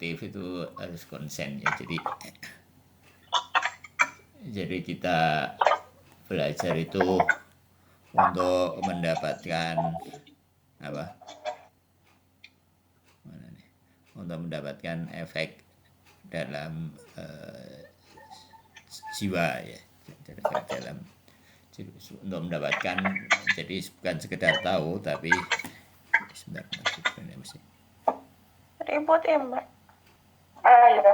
aktif itu harus konsen ya. Jadi kita belajar itu untuk mendapatkan apa? Mana nih? Untuk mendapatkan efek dalam jiwa ya. Dalam untuk mendapatkan, jadi bukan sekedar tahu tapi sebentar mesti Ribut ya Mbak. Ya.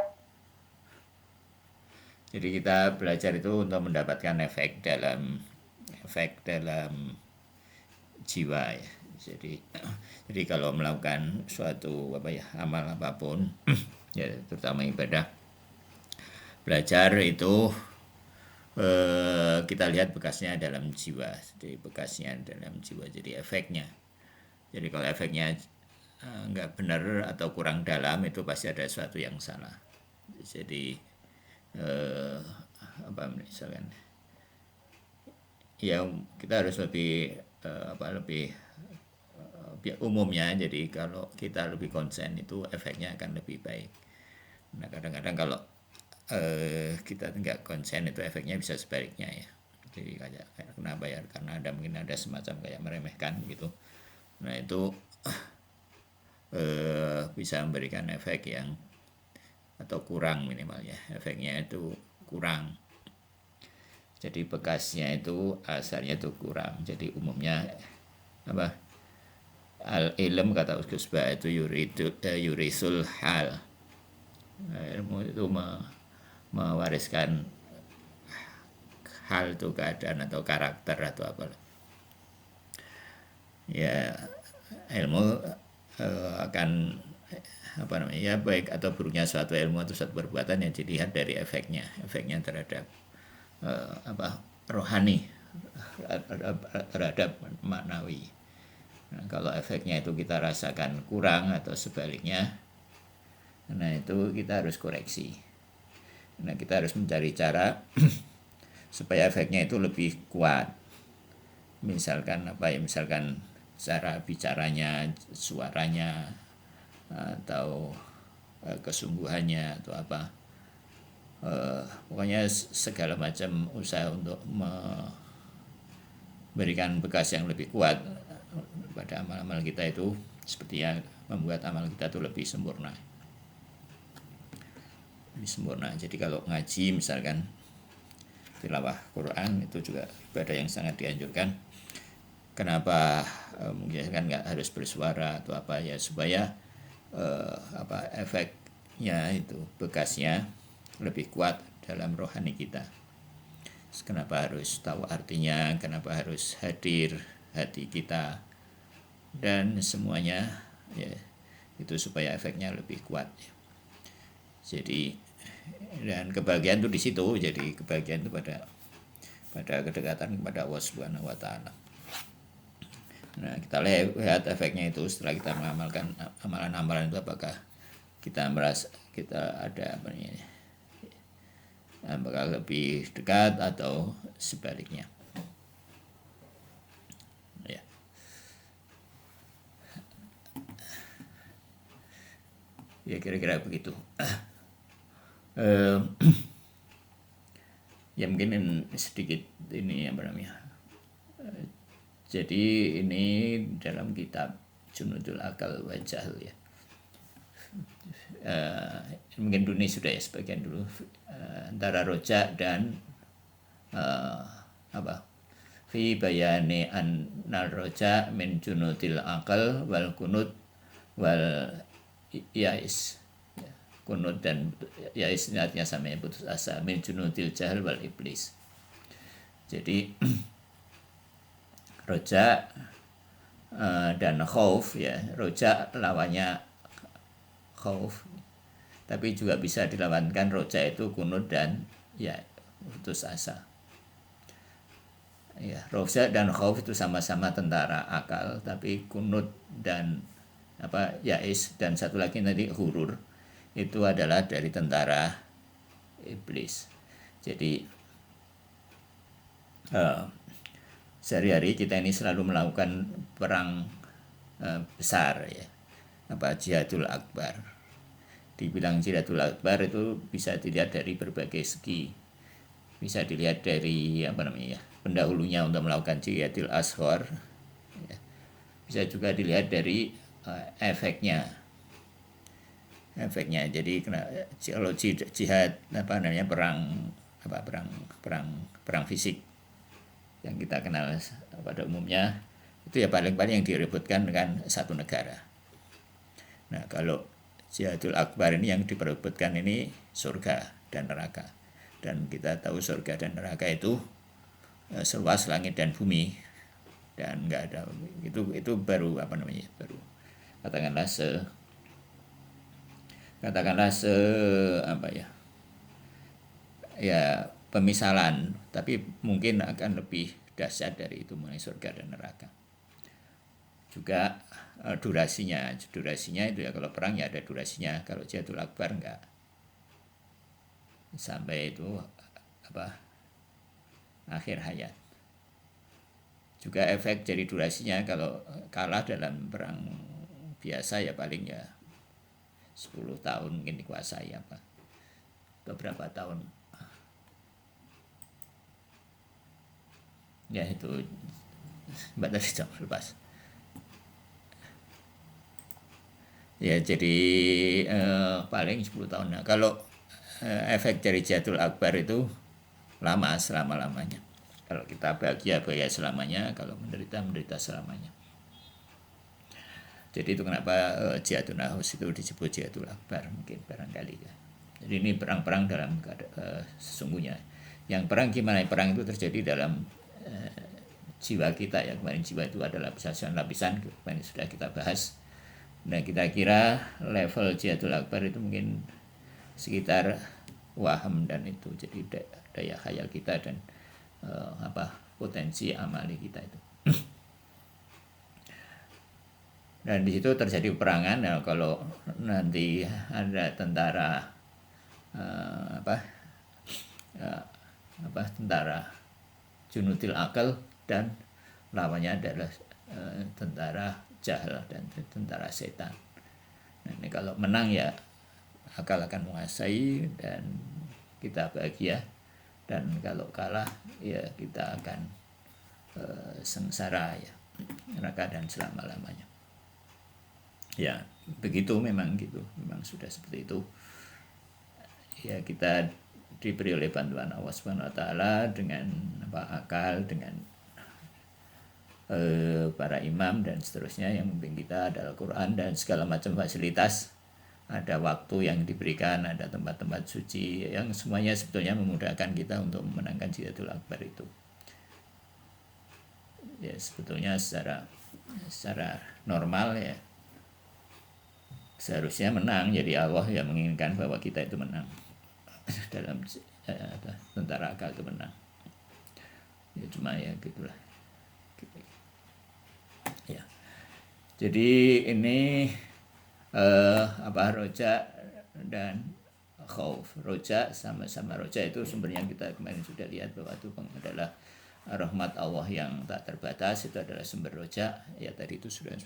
jadi kita belajar itu untuk mendapatkan efek dalam jiwa ya. Jadi kalau melakukan suatu amal apapun ya, terutama ibadah, belajar itu kita lihat bekasnya dalam jiwa. Jadi bekasnya dalam jiwa, jadi efeknya. Jadi kalau efeknya nggak benar atau kurang dalam, itu pasti ada sesuatu yang salah. Jadi misalkan ya kita harus lebih umumnya. Jadi kalau kita lebih konsen, itu efeknya akan lebih baik. Nah kadang-kadang kalau kita nggak konsen, itu efeknya bisa sebaliknya ya. Jadi kayak kenapa ya, karena mungkin ada semacam kayak meremehkan gitu. Nah itu bisa memberikan efek yang atau kurang, minimal ya, efeknya itu kurang. Jadi bekasnya itu asalnya itu kurang. Jadi umumnya al-ilm, kata Gus Ba, itu yurisul hal. Ilmu itu mewariskan hal, itu keadaan atau karakter atau apa ya. Ilmu akan baik atau buruknya suatu ilmu atau suatu perbuatan yang dilihat dari efeknya terhadap rohani, terhadap maknawi. Nah, kalau efeknya itu kita rasakan kurang atau sebaliknya, nah itu kita harus koreksi. Nah kita harus mencari cara supaya efeknya itu lebih kuat. Misalkan misalkan cara bicaranya, suaranya, atau kesungguhannya, atau apa. Pokoknya segala macam usaha untuk memberikan bekas yang lebih kuat pada amal-amal kita, itu sepertinya membuat amal kita itu lebih sempurna. Jadi kalau ngaji misalkan tilawah Quran, itu juga ibadah yang sangat dianjurkan. Kenapa mungkin kan nggak harus bersuara atau apa ya, supaya efeknya itu, bekasnya lebih kuat dalam rohani kita. Kenapa harus tahu artinya, kenapa harus hadir hati kita, dan semuanya ya, itu supaya efeknya lebih kuat. Jadi, dan kebahagiaan itu di situ. Jadi kebahagiaan itu pada kedekatan kepada Allah Subhanahu wa Ta'ala. Nah kita lihat efeknya itu setelah kita mengamalkan amalan-amalan itu, apakah kita merasa kita ada apakah lebih dekat atau sebaliknya ya. Ya kira-kira begitu. Ya mungkin sedikit ini jadi ini dalam kitab Junudul Aqal wa Jahl ya. Mungkin dunia sudah ya sebagian dulu, antara roja dan fi bayani annal roja min junudil aqal wal kunut wal yais. Kunut dan yais artinya sama ya, putus asa, min junudil jahl wal iblis. Jadi roja dan khauf ya. Roja lawannya khauf, tapi juga bisa dilawankan roja itu kunut dan ya putus asa ya. Roja dan khauf itu sama-sama tentara akal, tapi kunut dan yais dan satu lagi tadi hurur, itu adalah dari tentara iblis. Jadi sehari-hari kita ini selalu melakukan perang besar ya, jihadul akbar, dibilang Jihadul Akbar itu bisa dilihat dari berbagai segi. Bisa dilihat dari pendahulunya untuk melakukan Jihadul Asghar. Ya. Bisa juga dilihat dari efeknya. Jadi kalau jihad perang fisik yang kita kenal pada umumnya itu ya paling-paling yang direbutkan dengan satu negara. Nah, kalau Jihadul Akbar ini yang diperebutkan ini surga dan neraka. Dan kita tahu surga dan neraka itu seluas langit dan bumi, dan nggak ada itu baru baru katakanlah pemisalan, tapi mungkin akan lebih dahsyat dari itu mengenai surga dan neraka. Juga durasinya itu ya, kalau perang ya ada durasinya, kalau Jihadul Akbar enggak sampai itu akhir hayat. Juga efek dari durasinya, kalau kalah dalam perang biasa ya paling ya 10 tahun mungkin dikuasai beberapa tahun. Ya itu Mbak tadi jam lepas. Ya jadi paling 10 tahun. Nah, kalau efek dari Jihadul Akbar itu lama, selama-lamanya. Kalau kita bahagia selamanya, kalau menderita selamanya. Jadi itu kenapa Jihadun Nafs itu disebut Jihadul Akbar, mungkin barangkali ya. Jadi ini perang-perang dalam sesungguhnya. Yang perang gimana? Perang itu terjadi dalam jiwa kita ya. Kemarin jiwa itu adalah lapisan kemarin sudah kita bahas. Nah, kita kira level Jihadul Akbar itu mungkin sekitar waham dan itu, jadi daya khayal kita dan potensi amali kita itu. Dan di situ terjadi peperangan. Nah, kalau nanti ada tentara tentara Junudil Akal dan lawannya adalah tentara Jahal dan tentara setan. Nah, ini kalau menang ya akal akan menguasai dan kita bahagia, dan kalau kalah ya kita akan sengsara ya, neraka dan selama-lamanya. Ya begitu, memang sudah seperti itu ya. Kita diberi oleh bantuan Allah Subhanahu wa taala dengan akal, dengan para imam dan seterusnya. Yang membimbing kita adalah Quran dan segala macam fasilitas. Ada waktu yang diberikan, ada tempat-tempat suci yang semuanya sebetulnya memudahkan kita untuk memenangkan Jihadul Akbar itu. Ya sebetulnya secara normal ya seharusnya menang. Jadi Allah yang menginginkan bahwa kita itu menang dalam tentara akal itu menang. Ya cuma ya gitulah. Ya. Jadi ini roja dan khauf. Roja sama-sama, roja itu sumbernya kita kemarin sudah lihat bahwa itu adalah rahmat Allah yang tak terbatas, itu adalah sumber roja. Ya tadi itu sudah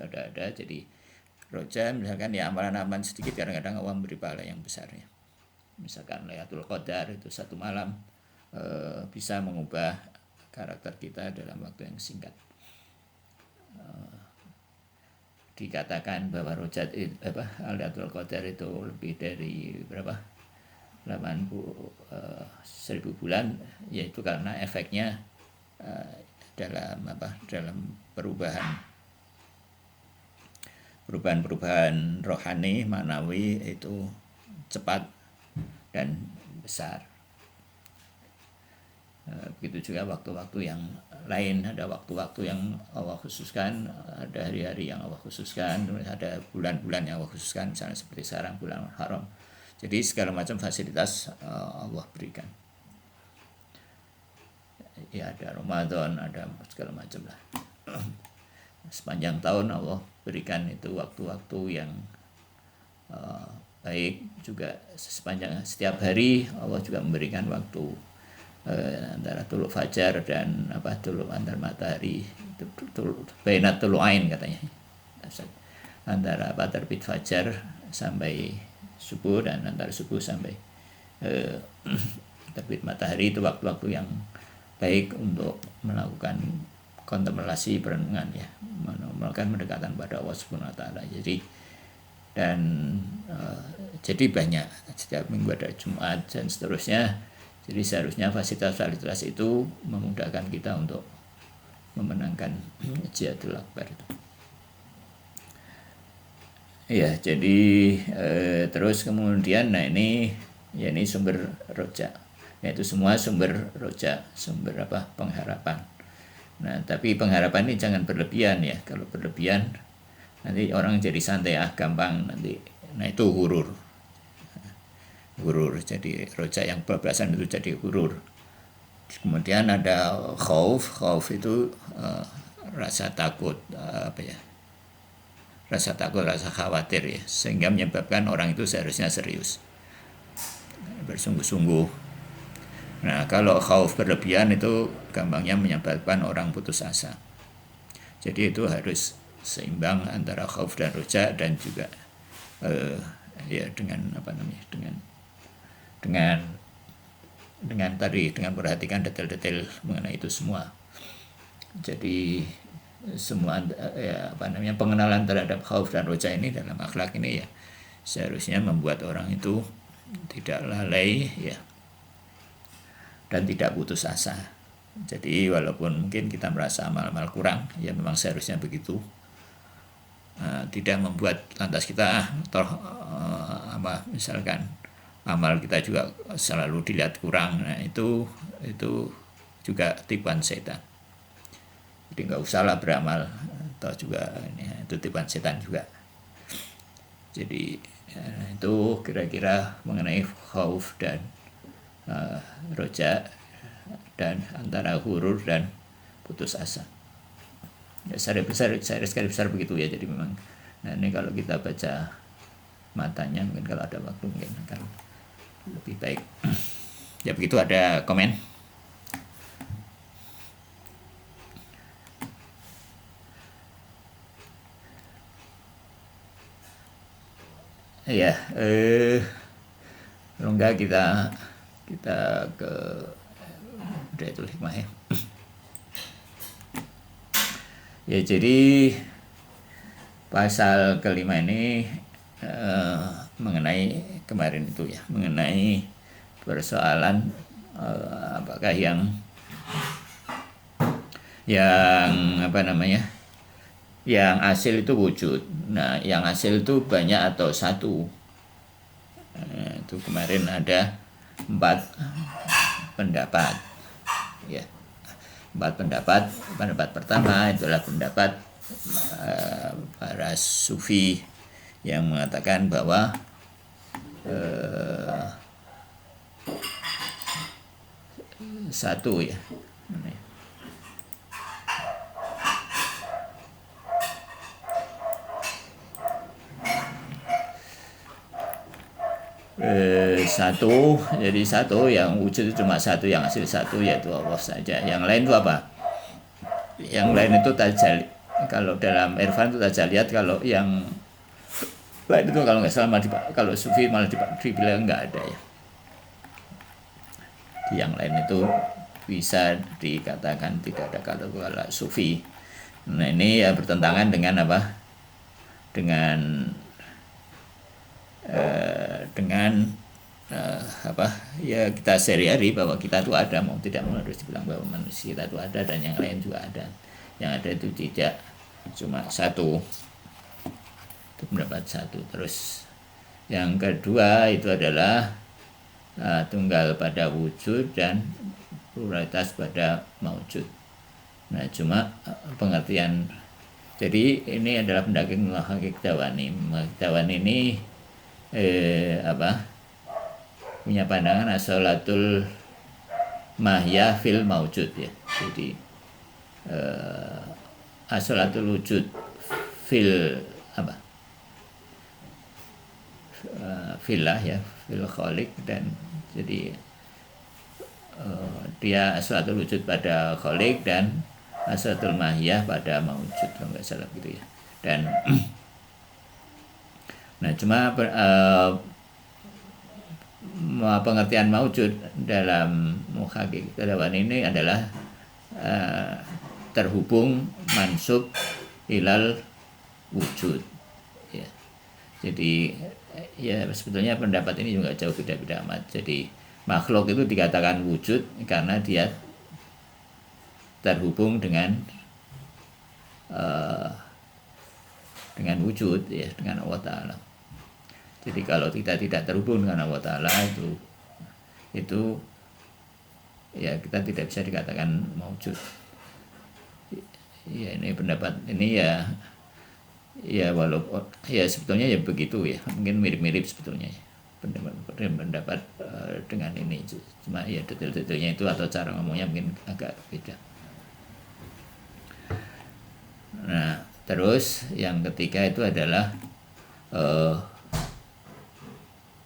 ada. Jadi roja misalkan ya amalan-amalan sedikit kadang-kadang Allah memberi pahala yang besar ya. Misalkan Lailatul Qadar itu satu malam bisa mengubah karakter kita dalam waktu yang singkat. Dikatakan bahwa rojat Lailatul Qadar itu lebih dari 1000 bulan, yaitu karena efeknya dalam perubahan rohani, manawi itu cepat dan besar. Begitu juga waktu-waktu yang lain, ada waktu-waktu yang Allah khususkan, ada hari-hari yang Allah khususkan, ada bulan-bulan yang Allah khususkan, misalnya seperti sekarang bulan Haram. Jadi segala macam fasilitas Allah berikan. Ya ada Ramadan, ada segala macam lah. Sepanjang tahun Allah berikan itu waktu-waktu yang baik. Juga setiap hari Allah juga memberikan waktu antara tuluk fajar dan tuluk antar matahari, bainat tulu'ain katanya, antara terbit fajar sampai subuh dan antara subuh sampai terbit matahari itu waktu-waktu yang baik untuk melakukan kontemplasi perenungan ya, melakukan pendekatan pada Allah Subhanahu wa taala. Jadi banyak, setiap minggu ada Jumat dan seterusnya. Jadi seharusnya fasilitas-fasilitas itu memudahkan kita untuk memenangkan Jihadul Akbar itu. Ya, jadi terus kemudian ini sumber roja. Itu semua sumber roja, sumber pengharapan. Nah, tapi pengharapan ini jangan berlebihan ya. Kalau berlebihan nanti orang jadi santai gampang nanti. Nah, itu hurur. Jadi roja yang bablasan itu jadi hurur. Kemudian ada khauf itu rasa takut rasa takut, rasa khawatir ya, sehingga menyebabkan orang itu seharusnya serius, bersungguh-sungguh. Nah, kalau khauf berlebihan itu gampangnya menyebabkan orang putus asa. Jadi itu harus seimbang antara khauf dan roja, dan juga dengan perhatikan detail-detail mengenai itu semua. Jadi semua pengenalan terhadap khauf dan roja ini dalam akhlak ini ya seharusnya membuat orang itu tidak lalai ya, dan tidak putus asa. Jadi walaupun mungkin kita merasa amal-amal kurang, ya memang seharusnya begitu. Tidak membuat lantas kita misalkan amal kita juga selalu dilihat kurang. Nah, itu juga tipuan setan. Jadi nggak usahlah beramal, atau juga itu tipuan setan juga. Jadi itu kira-kira mengenai khauf dan roja, dan antara hurur dan putus asa. Ya, sekali besar begitu ya. Jadi memang, nah ini kalau kita baca matanya, mungkin kalau ada waktu mungkin akan lebih baik. Ya begitu, ada komen. Ya, kalau enggak kita ke Bidayatul Hikmah ya. Ya, jadi pasal kelima ini mengenai kemarin itu ya, mengenai persoalan apakah yang yang hasil itu wujud. Nah, yang hasil itu banyak atau satu. Itu kemarin ada 4 pendapat ya. 4 pendapat. Pendapat pertama itulah pendapat para sufi yang mengatakan bahwa satu ya. Jadi satu yang wujud itu cuma satu, yang hasil satu, yaitu Allah saja. Yang lain itu apa? Yang lain itu tajalli. Kalau dalam irfan itu tajalliyat, kalau yang lain itu kalau nggak salah kalau sufi malah dibilang nggak ada ya. Yang lain itu bisa dikatakan tidak ada kalau sufi. Nah, ini ya bertentangan dengan apa? Dengan ya kita sehari-hari bahwa kita itu ada, mau tidak mau harus dibilang bahwa manusia kita itu ada, dan yang lain juga ada. Yang ada itu tidak cuma satu. Itu pendapat satu. Terus yang kedua itu adalah tunggal pada wujud dan pluralitas pada maujud. Nah, cuma pengertian, jadi ini adalah pendapat Muhakkik Dawani. Dawani ini punya pandangan as-sholatul mahya fil maujud ya. Jadi as-sholatul wujud fil filah ya, fil khaliq, dan jadi dia as-sholatul wujud pada khaliq dan as-sholatul mahya pada maujud, kalau nggak salah gitu ya. Dan nah, cuma pengertian maujud dalam muhaqqiq kedawan ini adalah terhubung mansub ilal wujud ya. Jadi ya sebetulnya pendapat ini juga jauh beda-beda amat. Jadi makhluk itu dikatakan wujud karena dia terhubung dengan wujud ya, dengan Allah Ta'ala. Jadi kalau kita tidak terhubung dengan Allah Ta'ala itu ya kita tidak bisa dikatakan maujud. Ya ini pendapat ini ya walaupun ya sebetulnya ya begitu ya, mungkin mirip-mirip sebetulnya ya, pendapat dengan ini, cuma ya detail-detailnya itu atau cara ngomongnya mungkin agak beda. Nah terus yang ketiga itu adalah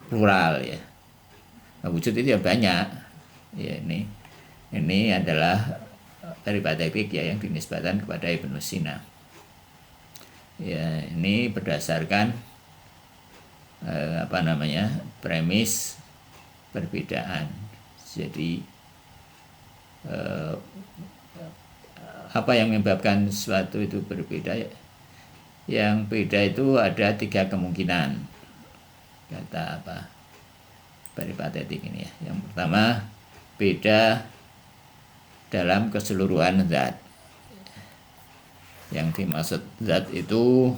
plural ya. Nah, wujud itu ya banyak ya, ini adalah peripatetik ya yang dinisbahkan kepada Ibnu Sina ya. Ini berdasarkan premis perbedaan. Jadi apa yang menyebabkan sesuatu itu berbeda? Yang beda itu ada 3 kemungkinan, kata peripatetik ini ya. Yang pertama, beda dalam keseluruhan zat. Yang dimaksud zat itu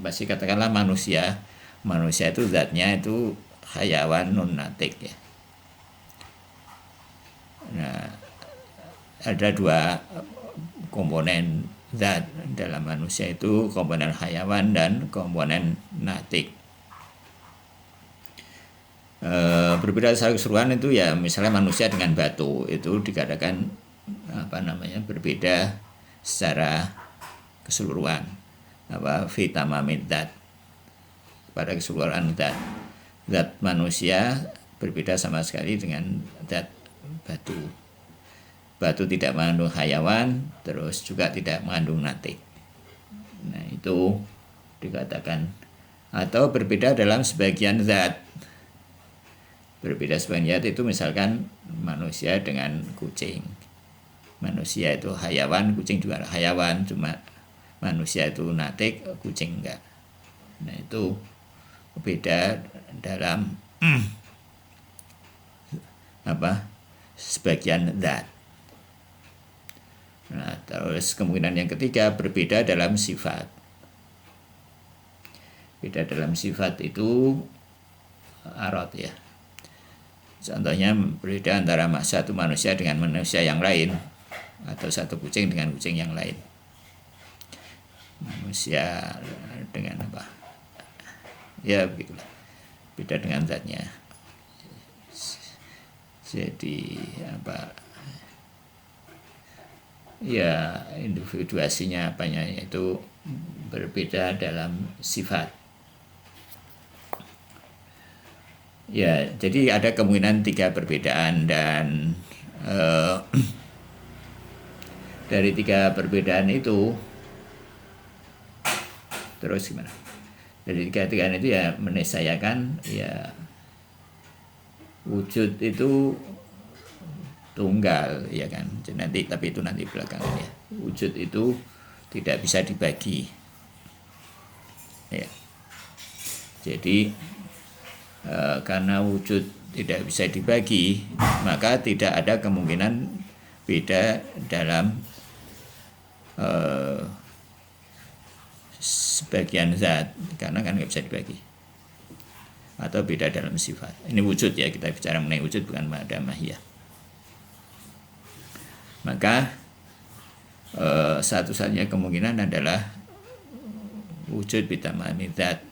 pasti katakanlah manusia itu zatnya itu hayawan non natik ya. Nah ada 2 komponen zat dalam manusia itu, komponen hayawan dan komponen natik. Berbeda secara keseluruhan itu ya, misalnya manusia dengan batu itu dikatakan berbeda secara keseluruhan, fi tamamid zat, pada keseluruhan zat manusia berbeda sama sekali dengan zat batu. Batu tidak mengandung hayawan, terus juga tidak mengandung natik. Nah itu dikatakan, atau berbeda dalam sebagian zat. Berbeda sebagian zat itu misalkan manusia dengan kucing. Manusia itu hayawan, kucing juga hayawan, cuma manusia itu natik, kucing enggak. Nah itu beda dalam sebagian zat. Nah, terus kemungkinan yang ketiga berbeda dalam sifat. Beda dalam sifat itu arad ya. Contohnya berbeda antara satu manusia dengan manusia yang lain, atau satu kucing dengan kucing yang lain. Manusia dengan ya begitulah. Beda dengan zatnya. Jadi ya individuasinya itu berbeda dalam sifat ya. Jadi ada kemungkinan 3 perbedaan, dan dari 3 perbedaan itu terus gimana? Dari 3 itu ya meniscayakan ya wujud itu tunggal ya kan. Tapi itu nanti belakangan ya. Wujud itu tidak bisa dibagi ya. Jadi karena wujud tidak bisa dibagi, maka tidak ada kemungkinan beda dalam sebagian zat, karena kan nggak bisa dibagi, atau beda dalam sifat. Ini wujud ya, kita bicara mengenai wujud, bukan pada mahiyah. Maka satu-satunya kemungkinan adalah wujud bitamami zat.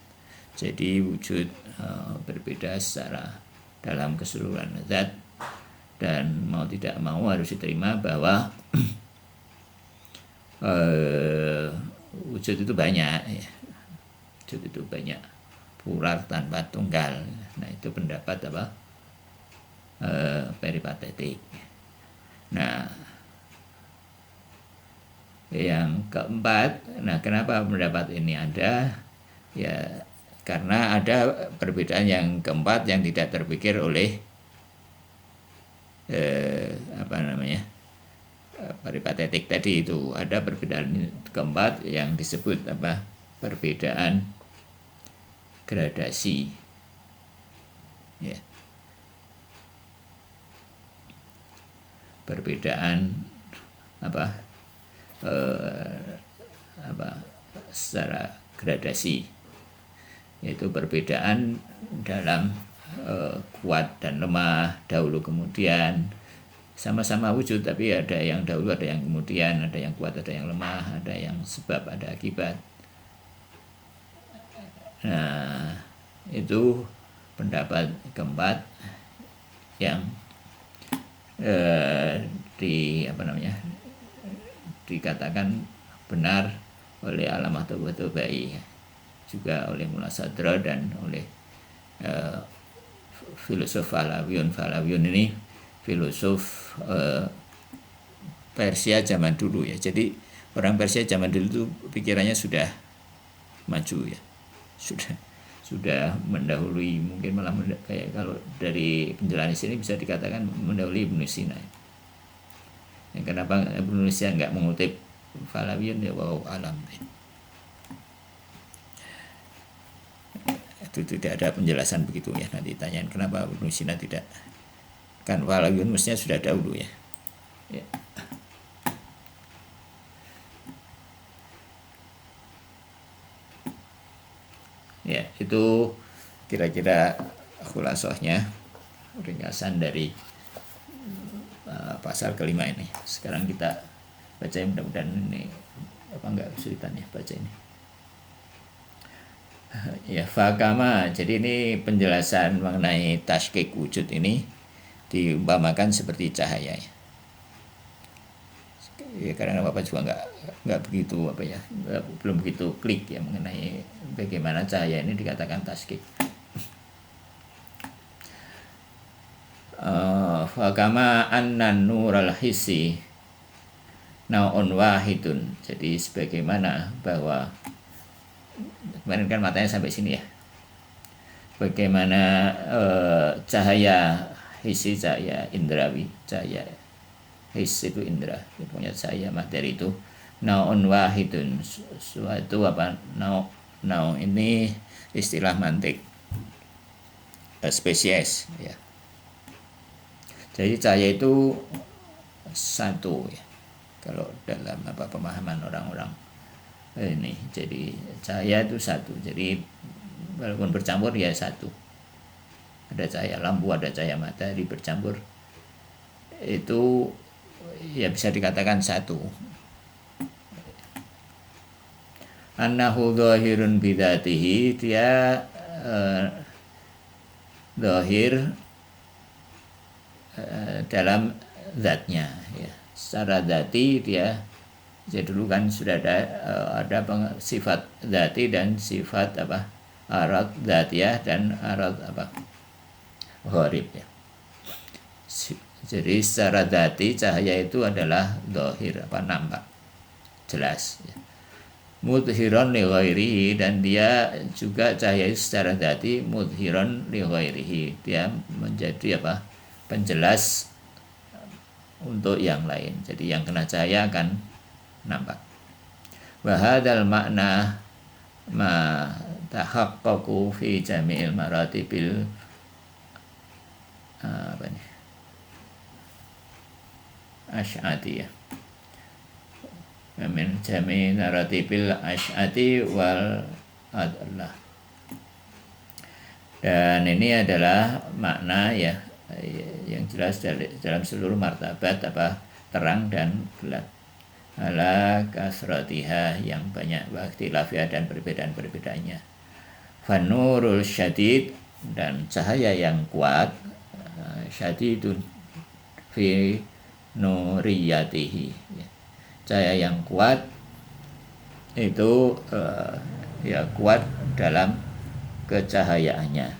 Jadi wujud berbeda secara dalam keseluruhan zat, dan mau tidak mau harus diterima bahwa wujud itu banyak ya. Wujud itu banyak, plural tanpa tunggal. Nah itu pendapat peripatetik. Nah yang keempat, nah kenapa pendapat ini ada? Ya Karena ada perbedaan yang keempat yang tidak terpikir oleh peripatetik tadi. Itu ada perbedaan keempat yang disebut perbedaan gradasi, ya. Perbedaan secara gradasi, yaitu perbedaan dalam kuat dan lemah, dahulu kemudian, sama-sama wujud tapi ada yang dahulu, ada yang kemudian, ada yang kuat, ada yang lemah, ada yang sebab, ada akibat. Nah, itu pendapat keempat yang dikatakan benar oleh Alamah Tabatabai, juga oleh Mullah Sadra dan oleh filosof Falawiyun. Ini filosof Persia zaman dulu, ya. Jadi orang Persia zaman dulu itu pikirannya sudah maju, ya, sudah mendahului, mungkin malah kayak kalau dari penjelasan sini bisa dikatakan mendahului Ibnu Sina. Yang kenapa Ibnu Sina nggak mengutip Falawiyun, ya wallahu alam. Itu tidak ada penjelasan begitu, ya. Nanti tanyain kenapa Ibnu Sina tidak, kan Falawiyun mestinya sudah dahulu, ya. Ya. Ya, itu kira-kira khulasohnya, ringkasan dari pasal kelima ini. Sekarang kita baca, mudah-mudahan ini enggak kesulitan, ya, baca ini. Ya, fakama. Jadi ini penjelasan mengenai tashkik wujud ini diumpamakan seperti cahaya, ya. Ya, karena Bapak juga nggak begitu belum begitu klik, ya, mengenai bagaimana cahaya ini dikatakan tashkik. Fakama annan nural hissi naun wahidun. Jadi sebagaimana bahwa kemarin kan matanya sampai sini, ya. Bagaimana cahaya hissi, cahaya indrawi, cahaya his itu indra, punya cahaya materi itu naun wahidun, suatu nau ini istilah mantik spesies, ya. Jadi cahaya itu satu, ya, kalau dalam pemahaman orang-orang ini. Jadi cahaya itu satu, jadi walaupun bercampur, ya satu. Ada cahaya lampu, ada cahaya matahari bercampur, itu ya bisa dikatakan satu. Annahu dhahirun bidatihi, dia dhahir dalam zatnya, ya. Secara dzati dia, jadi dulu kan sudah ada sifat dzati dan sifat arad dzatiyah dan arad gharib, ya. Jadi secara dzati cahaya itu adalah dhahir, nampak, jelas, ya. Mudhiron li ghairihi, dan dia juga cahaya secara dzati mudhiron li ghairihi, dia menjadi penjelas untuk yang lain. Jadi yang kena cahaya akan nampak. Wa hadzal makna ma tahaqqaqu fi jami'il maratibil asy'ati, ya. Min jami' naratibil asy'ati wal adlah. Dan ini adalah makna, ya, yang jelas dalam seluruh martabat terang dan gelap, ala kasratiha, yang banyak, waktilafiyah, dan perbedaan-perbedaannya. Fanurul syadid, dan cahaya yang kuat, syadidun fi nuriyatihi, ya. Cahaya yang kuat itu ya kuat dalam kecahayaannya,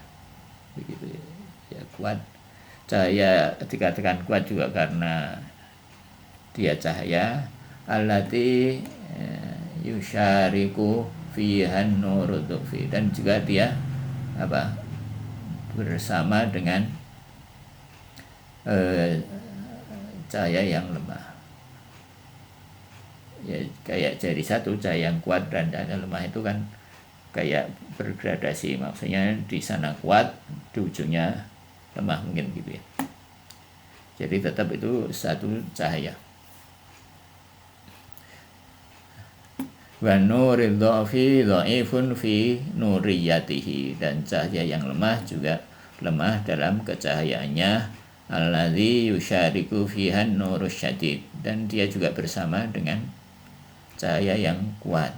begitu, ya. Kuat, cahaya dikatakan kuat juga karena dia cahaya allati yusyariku fihan nuru fi, dan juga dia bersama dengan cahaya yang lemah. Ya kayak jadi satu, cahaya yang kuat dan cahaya lemah itu kan kayak bergradasi, maksudnya di sana kuat, di ujungnya lemah mungkin gitu ya. Jadi tetap itu satu cahaya. Wa nuril dhafi dhaifun fi nuriyatihi, dan cahaya yang lemah juga lemah dalam kecahayaannya. Alladzi yusyariku fihan nurus syadid, dan dia juga bersama dengan cahaya yang kuat.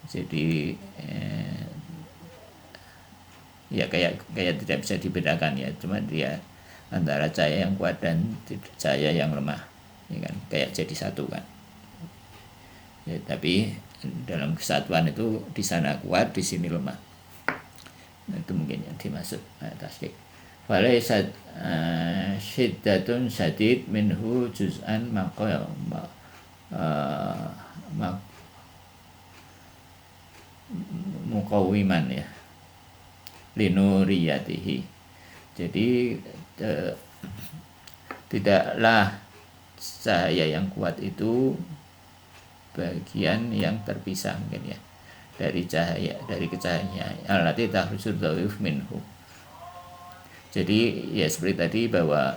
Jadi ya kayak tidak bisa dibedakan ya, cuma dia antara cahaya yang kuat dan cahaya yang lemah, ya kan, kayak jadi satu kan. Ya, tapi dalam kesatuan itu di sana kuat, di sini lemah. Nah, itu mungkin yang dimaksud tasdik. Falaisat syiddatun syadid minhu juz'an muqawiman ya linuriyatihi. Jadi tidaklah cahaya yang kuat itu bagian yang terpisah mungkin ya dari kecahayaan allati takhruju dhaif minhu. Jadi ya seperti tadi bahwa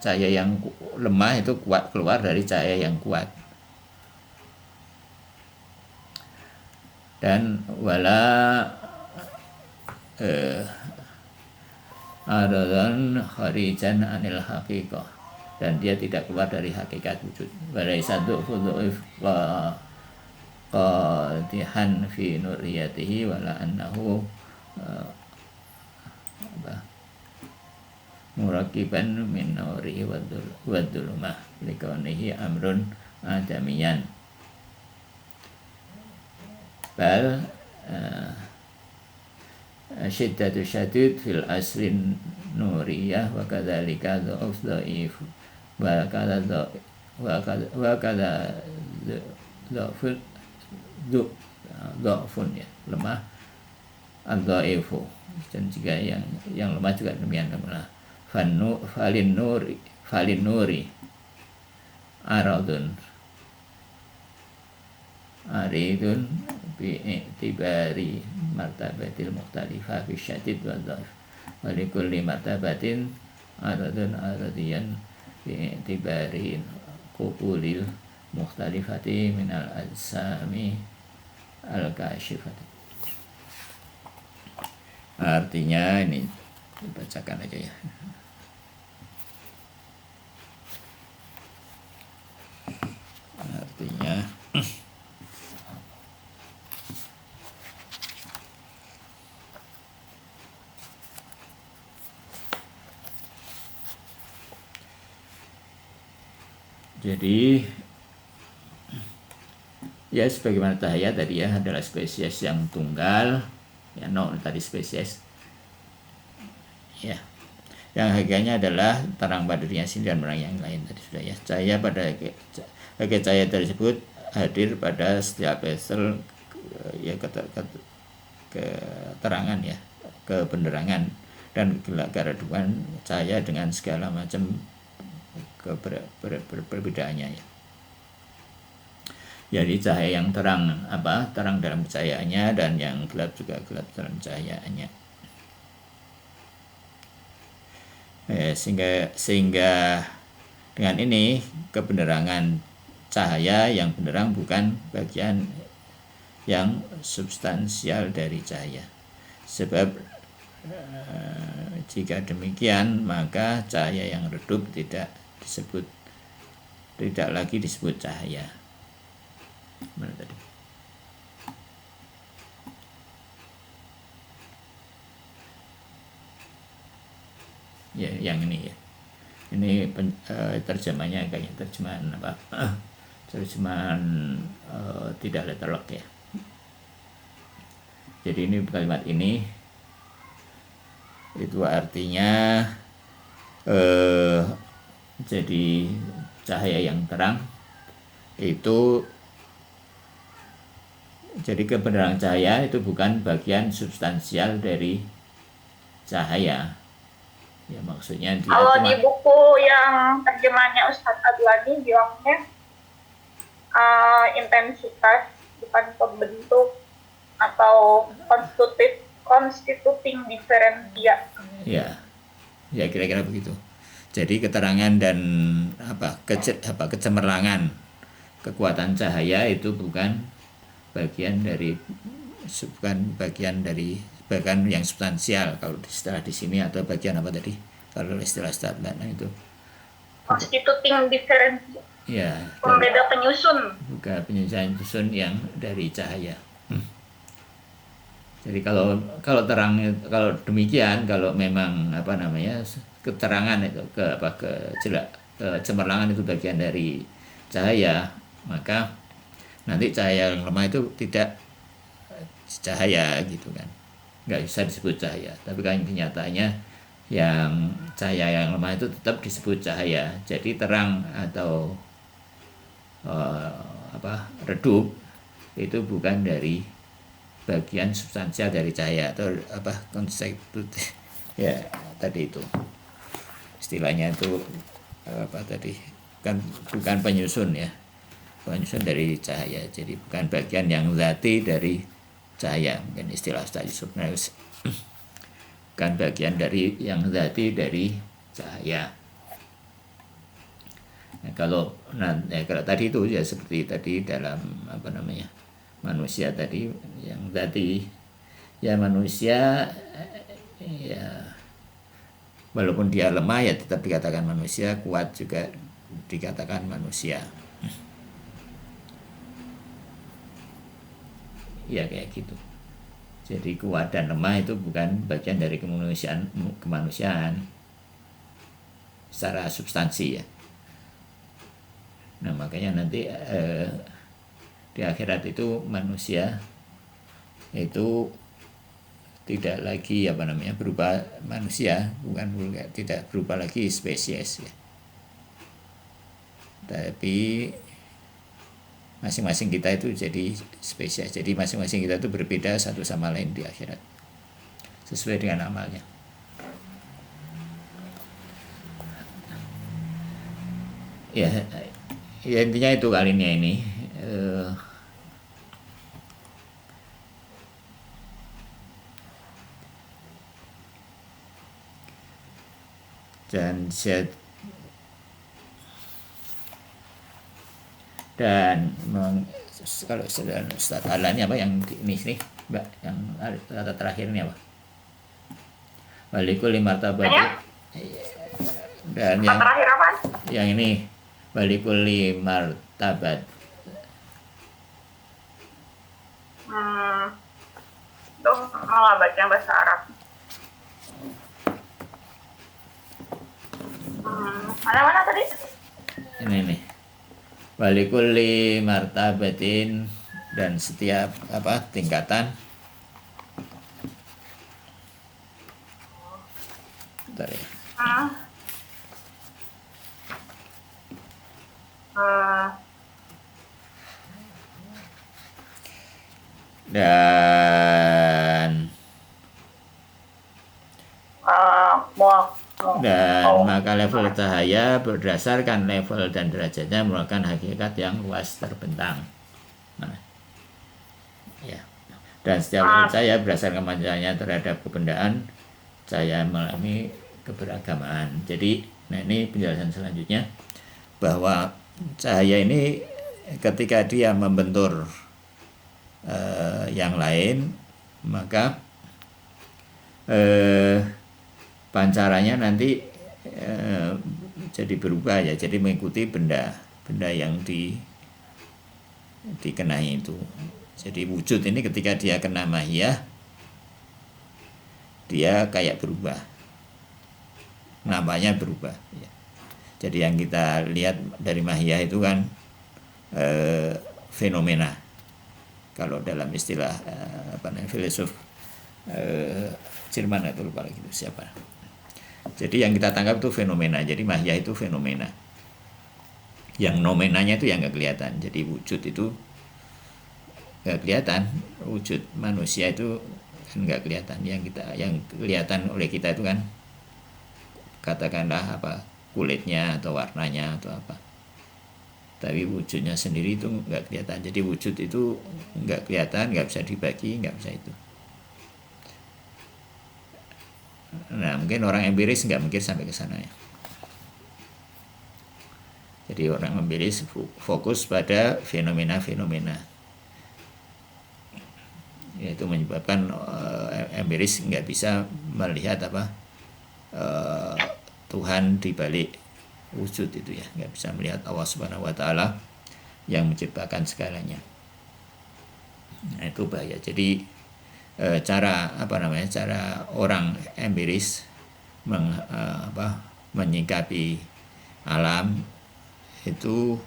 cahaya yang lemah itu kuat keluar dari cahaya yang kuat. Dan wala aradan kharijan anil haqiqah, dan dia tidak keluar dari hakikat wujud. Walaisa dhu'if qadihan fi nuriyatihi wala annahu murakiban min nurihi wa dhulumah likaunihi amrun adamiyan. Bal syiddatu syadid fil aslin nuriyah wa kadzalika dhaif wa kadza dhafun ya lemah, al-dhaifu, dan juga yang lemah juga demikian lemah. Falin nuri aradun aridun bi'tibari martabatil mukhtalifah fi syadid wa dhaif wa likulli martabatin aradun aradiyan bi'tibari qubulil mukhtalifati minal ajsami al-kashifati. Artinya ini dibacakan aja ya. Artinya jadi ya sebagaimana cahaya tadi ya adalah spesies yang tunggal ya, tadi spesies ya, yang hakikatnya adalah terang pada dirinya sendiri dan menerang yang lain tadi sudah ya. Cahaya pada cahaya tersebut hadir pada setiap vessel ya keterangan ya, kebenerangan dan keraduan cahaya dengan segala macam perbedaannya ya. Jadi cahaya yang terang terang dalam cahayaannya, dan yang gelap juga gelap dalam cahayaannya. Sehingga dengan ini kebenerangan cahaya yang benerang bukan bagian yang substansial dari cahaya. Sebab jika demikian maka cahaya yang redup tidak lagi disebut cahaya. Mana tadi? Ya, yang ini ya. Ini terjemahnya kayaknya terjemahan terjemahan tidak letterlock ya. Jadi ini kalimat ini itu artinya jadi cahaya yang terang itu Jadi kebenaran cahaya itu bukan bagian substansial dari cahaya. Ya maksudnya dia Kalau cuma di buku yang terjemahnya Ustadz Adlani bilangnya intensitas bukan pembentuk atau constituting differentia. Ya kira-kira begitu. Jadi keterangan dan kecemerlangan kekuatan cahaya itu bukan bagian dari bahkan yang substansial kalau istilah di sini, atau bagian apa tadi kalau istilah Stadlana itu constituting differentia. Ya, pembeda penyusun. Bukan penyusun yang dari cahaya. Jadi kalau demikian, kalau memang keterangan itu kecemerlangan itu bagian dari cahaya, maka nanti cahaya yang lemah itu tidak cahaya gitu kan, nggak bisa disebut cahaya. Tapi kan kenyataannya yang cahaya yang lemah itu tetap disebut cahaya. Jadi terang atau redup itu bukan dari bagian substansial dari cahaya atau konstitutif. Ya tadi itu istilahnya itu kan bukan penyusun ya, penyusun dari cahaya. Jadi bukan bagian yang zati dari cahaya, mungkin istilah Ustaz Yusuf, bukan bagian dari yang zati dari cahaya. Nah, kalau tadi itu ya seperti tadi dalam manusia tadi yang tadi ya, manusia ya walaupun dia lemah ya tetap dikatakan manusia, kuat juga dikatakan manusia. Ya kayak gitu. Jadi kuat dan lemah itu bukan bagian dari kemanusiaan secara substansi ya. Nah makanya nanti di akhirat itu manusia itu tidak lagi berubah manusia, tidak berubah lagi spesies ya. Tapi masing-masing kita itu jadi spesies. Jadi masing-masing kita itu berbeda satu sama lain di akhirat sesuai dengan amalnya. Ya intinya itu kalinya ini kalau Ustaz Alani apa yang ini sini Mbak, yang kata terakhir ini apa? Walikul martabat. Dan yang terakhir apa? Yang ini walikul martabat. Itu malah baca bahasa Arab. Mana tadi? Ini walikulli martabatin, dan setiap tingkatan. Bentar ya. Dan maka level cahaya berdasarkan level dan derajatnya merupakan hakikat yang luas terbentang. Ya. Dan setiap level cahaya berdasarkan pandangannya terhadap kebendaan, cahaya mengalami keberagamaan. Jadi, ini penjelasan selanjutnya bahwa cahaya ini ketika dia membentur yang lain, maka pancarannya nanti jadi berubah ya, jadi mengikuti benda yang dikenai itu. Jadi wujud ini ketika dia kena mahiyah, dia kayak berubah, namanya berubah ya. Jadi yang kita lihat dari mahiyah itu kan fenomena. Kalau dalam istilah filosof Jerman atau lupa lagi itu siapa. Jadi yang kita tangkap itu fenomena. Jadi mahiyah itu fenomena. Yang nomenanya itu yang nggak kelihatan. Jadi wujud itu nggak kelihatan. Wujud manusia itu kan nggak kelihatan. Yang kelihatan oleh kita itu kan katakanlah kulitnya atau warnanya atau apa, tapi wujudnya sendiri itu nggak kelihatan. Jadi wujud itu nggak kelihatan, nggak bisa dibagi, nggak bisa itu. Nah, mungkin orang empiris nggak mikir sampai ke sana ya. Jadi orang empiris fokus pada fenomena-fenomena, yaitu menyebabkan empiris nggak bisa melihat Tuhan di balik wujud itu ya, nggak bisa melihat Allah Subhanahu wa Ta'ala yang menciptakan segalanya. Nah, itu bahaya. Jadi cara orang empiris menyikapi alam itu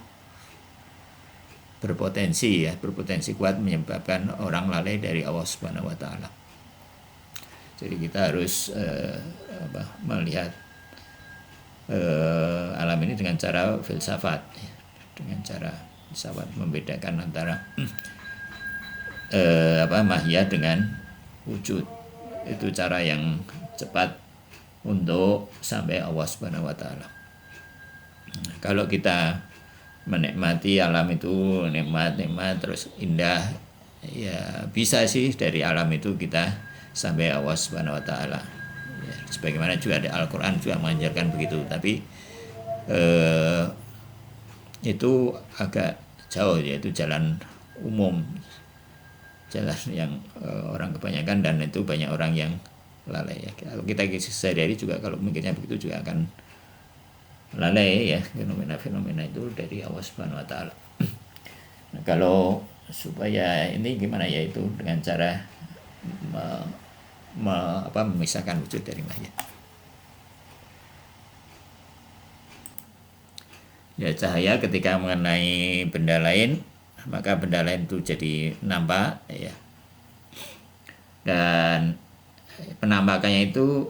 berpotensi kuat menyebabkan orang lalai dari Allah Subhanahu wa Ta'ala. Jadi kita harus melihat alam ini dengan cara filsafat, dengan cara filsafat, membedakan antara mahiyah dengan wujud. Itu cara yang cepat untuk sampai Allah Subhanahu wa Ta'ala. Kalau kita menikmati alam itu nikmat terus indah, ya bisa sih dari alam itu kita sampai Allah Subhanahu wa Ta'ala. Ya, sebagaimana juga ada Al-Qur'an juga mengajarkan begitu, tapi itu agak jauh, yaitu jalan umum, jalan yang orang kebanyakan, dan itu banyak orang yang lalai ya. Kalau kita sehari-hari juga kalau mikirnya begitu juga akan lalai ya, fenomena-fenomena itu dari Allah Subhanahu wa Ta'ala. Nah, kalau supaya ini gimana, yaitu dengan cara memisahkan wujud dari mahiyah. Ya, cahaya ketika mengenai benda lain, maka benda lain itu jadi nampak ya. Dan penampakannya itu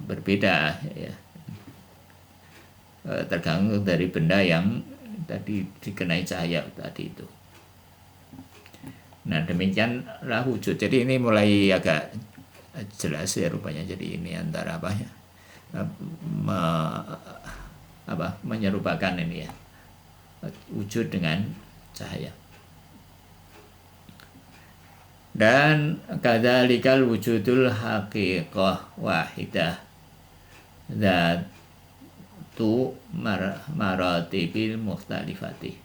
berbeda ya, tergantung dari benda yang tadi dikenai cahaya tadi itu. Nah, demikianlah wujud. Jadi ini mulai agak jelas ya rupanya. Jadi ini antara menyerupakan ini ya, wujud dengan cahaya. Dan kadzalikal wujudul haqiqah wahidah dzatu maratibil mukhtalifati.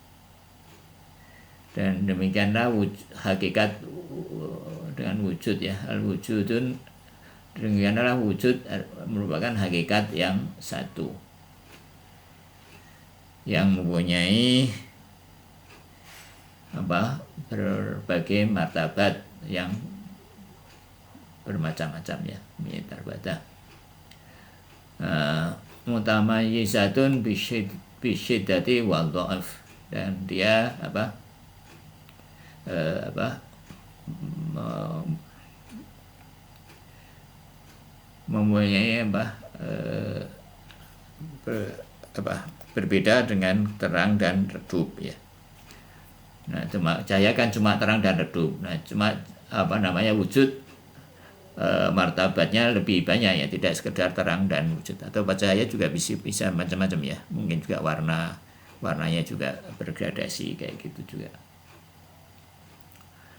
Dan demikianlah hakikat dengan wujud ya, al-wujudun, demikianlah wujud merupakan hakikat yang satu, yang mempunyai berbagai martabat yang bermacam-macam ya, mitarbata. Mutamayyizatun bisyiddati wal dha'af, dan dia mempunyai berbeda dengan terang dan redup ya. Nah, cahaya kan cuma terang dan redup. Nah, cuma wujud martabatnya lebih banyak ya, tidak sekedar terang dan wujud. Atau cahaya juga bisa macam-macam ya. Mungkin juga warnanya juga bergradasi kayak gitu juga.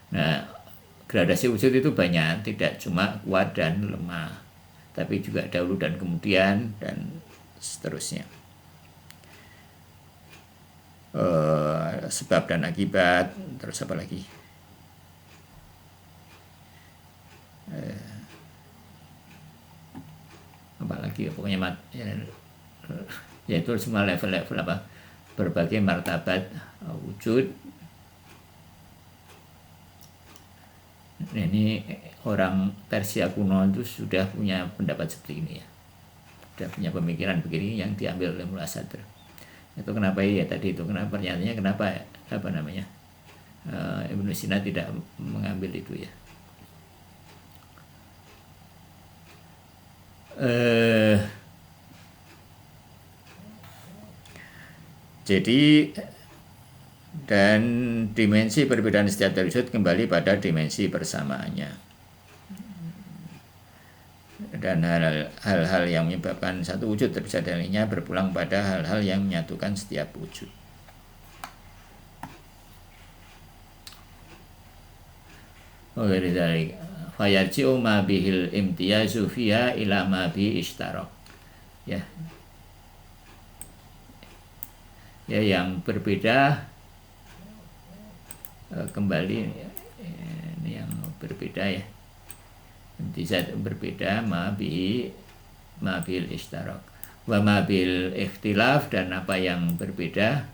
Nah, gradasi wujud itu banyak, tidak cuma kuat dan lemah, tapi juga dahulu dan kemudian dan seterusnya. Sebab dan akibat, terus apa lagi? Pokoknya yaitu semua level-level berbagai martabat wujud. Nah, ini orang Persia kuno itu sudah punya pendapat seperti ini ya, sudah punya pemikiran begini yang diambil oleh Mullah Sadr. Itu kenapa ya tadi itu, kenapa pernyataannya, kenapa Ibnu Sina tidak mengambil itu ya. Jadi dan dimensi perbedaan setiap dari wujud kembali pada dimensi persamaannya. Dan hal-hal yang menyebabkan satu wujud terpisah darinya berpulang pada hal-hal yang menyatukan setiap wujud. Dari fayarji'u ma bihil imtiyazu fiha ila ma bi ishtarak. Ya. Ya, yang berbeda kembali ini yang berbeda ya. Zat berbeda ma bil ishtarak. Wa ma bil ikhtilaf, dan apa yang berbeda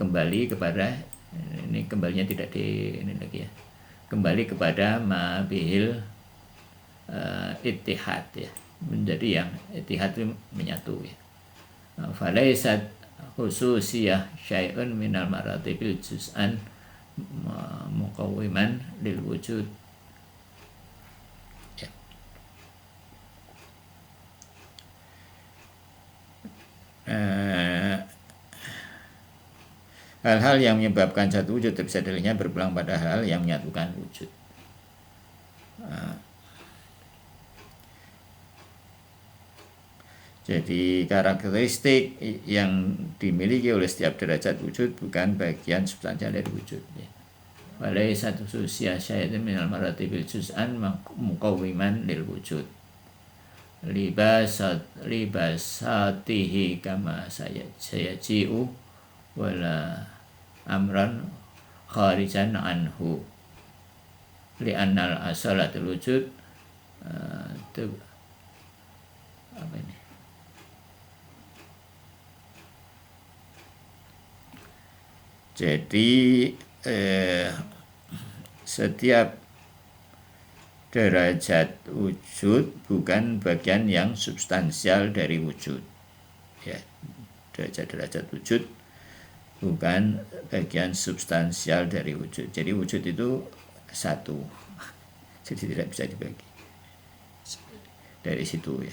kembali kepada, ini kembalinya tidak di ini lagi ya. Kembali kepada ma bil ittihad ya. Menjadi yang ittihad itu menyatu ya. Falaisat khususiyah syai'un minal maratibil juz'an muqawwiman lil wujud. Ya. Hal-hal yang menyebabkan satu wujud terpisah darinya berpulang pada hal yang menyatukan wujud. Jadi karakteristik yang dimiliki oleh setiap derajat wujud bukan bagian substansial dari wujud. Walai satu susia syai'in minal maratibil juz'an muqawwiman lil wujud. Libasatihi kama sayaji'u wala amran kharijan anhu. Li'annal asalatul wujud apa ini? Jadi setiap derajat wujud bukan bagian yang substansial dari wujud. Ya, derajat-derajat wujud bukan bagian substansial dari wujud. Jadi wujud itu satu. Jadi tidak bisa dibagi. Dari situ ya.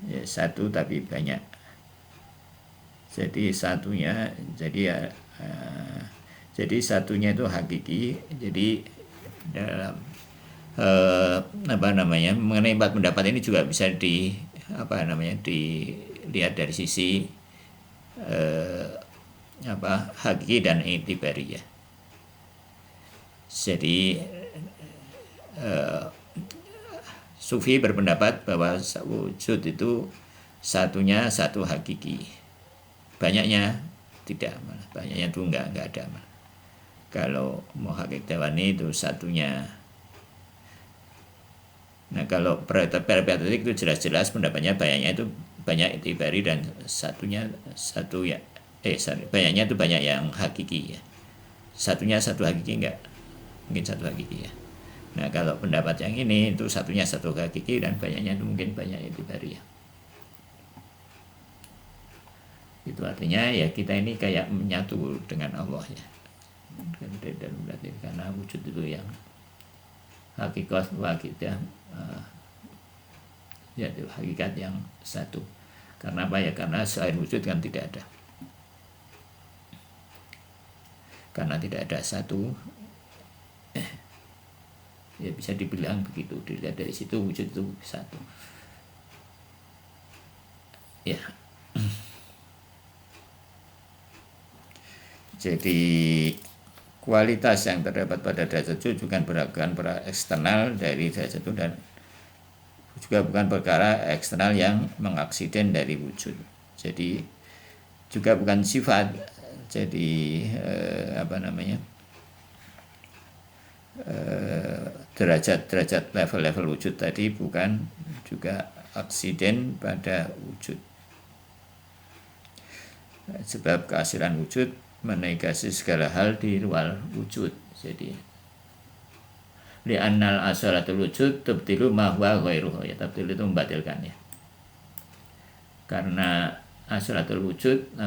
Ya, satu tapi banyak. Jadi satunya, jadi satunya itu hakiki. Jadi dalam mengenai empat pendapat ini juga bisa dilihat dari sisi hakiki dan itibari ya. Jadi Sufi berpendapat bahwa wujud itu satunya satu hakiki. Banyaknya tidak, malah banyaknya itu enggak ada malah. Kalau Muhaqqiq Dewani itu satunya. Nah, kalau perpetik itu jelas-jelas pendapatnya banyaknya itu banyak itibari dan satunya satu ya. Banyaknya itu banyak yang hakiki ya. Satunya satu hakiki enggak. Mungkin satu hakiki ya. Nah, kalau pendapat yang ini itu satunya satu hakiki dan banyaknya itu mungkin banyak itibari ya. Itu artinya ya kita ini kayak menyatu dengan Allah ya. Dan berarti karena wujud itu yang hakikat wakidah ya, itu hakikat yang satu. Karena apa ya? Karena selain wujud kan tidak ada. Karena tidak ada satu, ya bisa dibilang begitu. Dilihat dari situ wujud itu satu. Ya. Jadi kualitas yang terdapat pada derajat wujud bukan perkara eksternal dari derajat wujud dan juga bukan perkara eksternal yang mengaksiden dari wujud. Jadi juga bukan sifat. Jadi derajat level-level wujud tadi bukan juga aksiden pada wujud. Sebab keasilan wujud menegasi segala hal di luar wujud. Jadi li'annal asalatul wujud tubtilu ma huwa ghairuhu, ya, tabtil itu membatalkan ya. Karena asalatul wujud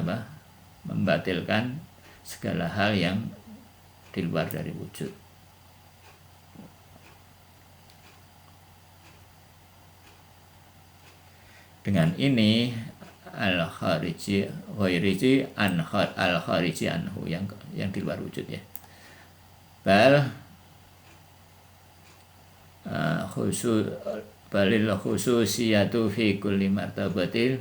membatalkan segala hal yang di luar dari wujud. Dengan ini al-khariji ghairi al-khariji anhu, yang di luar wujud ya. Balil khususiyatu fi kulli martabatil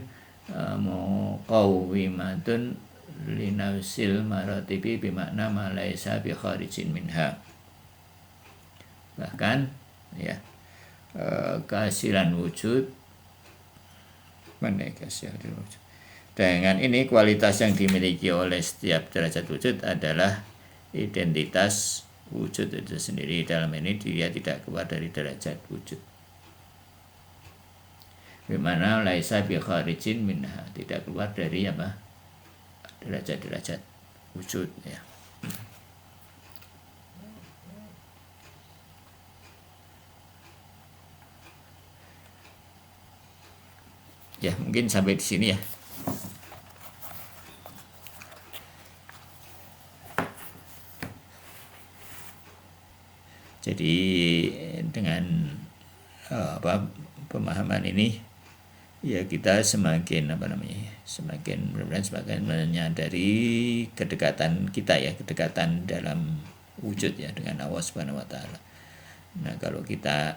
muqawwimatun linafsil maratibi bimakna ma laisa bi kharijin minha. Bahkan ya, kehasilan wujud dengan ini kualitas yang dimiliki oleh setiap derajat wujud adalah identitas wujud itu sendiri. Dalam ini dia tidak keluar dari derajat wujud. Bimana laisa bi kharijin minha, tidak keluar dari apa? Derajat-derajat wujud ya. Ya, mungkin sampai di sini ya. Jadi dengan pemahaman ini ya kita semakin semakin menyadari kedekatan kita ya, kedekatan dalam wujud ya dengan Allah Subhanahu wa taala. Nah, kalau kita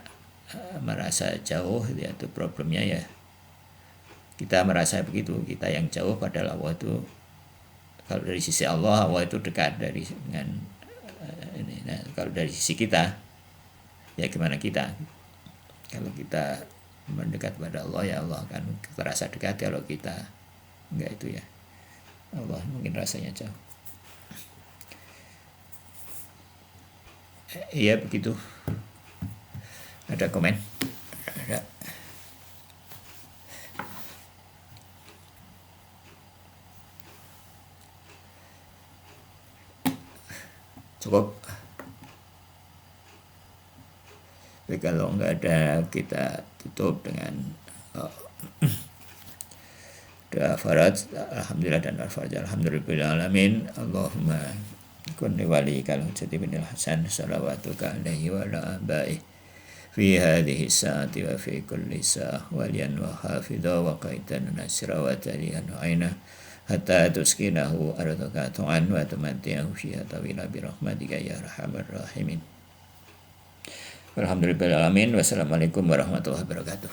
merasa jauh ya, itu problemnya ya. Kita merasa begitu, kita yang jauh, padahal Allah itu, kalau dari sisi Allah itu dekat dengan ini. Nah, kalau dari sisi kita, ya gimana kita? Kalau kita mendekat pada Allah, ya Allah akan terasa dekat. Kalau kita enggak, itu ya Allah mungkin rasanya jauh. Iya begitu. Ada komen? Ada. Cukup. Tapi kalau nggak ada, kita tutup dengan doa farad. Alhamdulillah dan al-faraj. Alhamdulillahirrahmanirrahim. Allahumma kun wali kalau jadi bin Hasan salawatuka alaihi wa ala abai fi hadhihi sa'ati wa fi kulli sa'ah waliyan wa hafidha wa qaitan nasra wa taliyan aina hatta tuskinahu ardaka tu'an wa tumantiyahu fiha tawila birahmatika ya arhamar rahimin. Alhamdulillahirrahmanirrahim. Wassalamualaikum warahmatullahi wabarakatuh.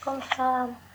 Waalaikumsalam.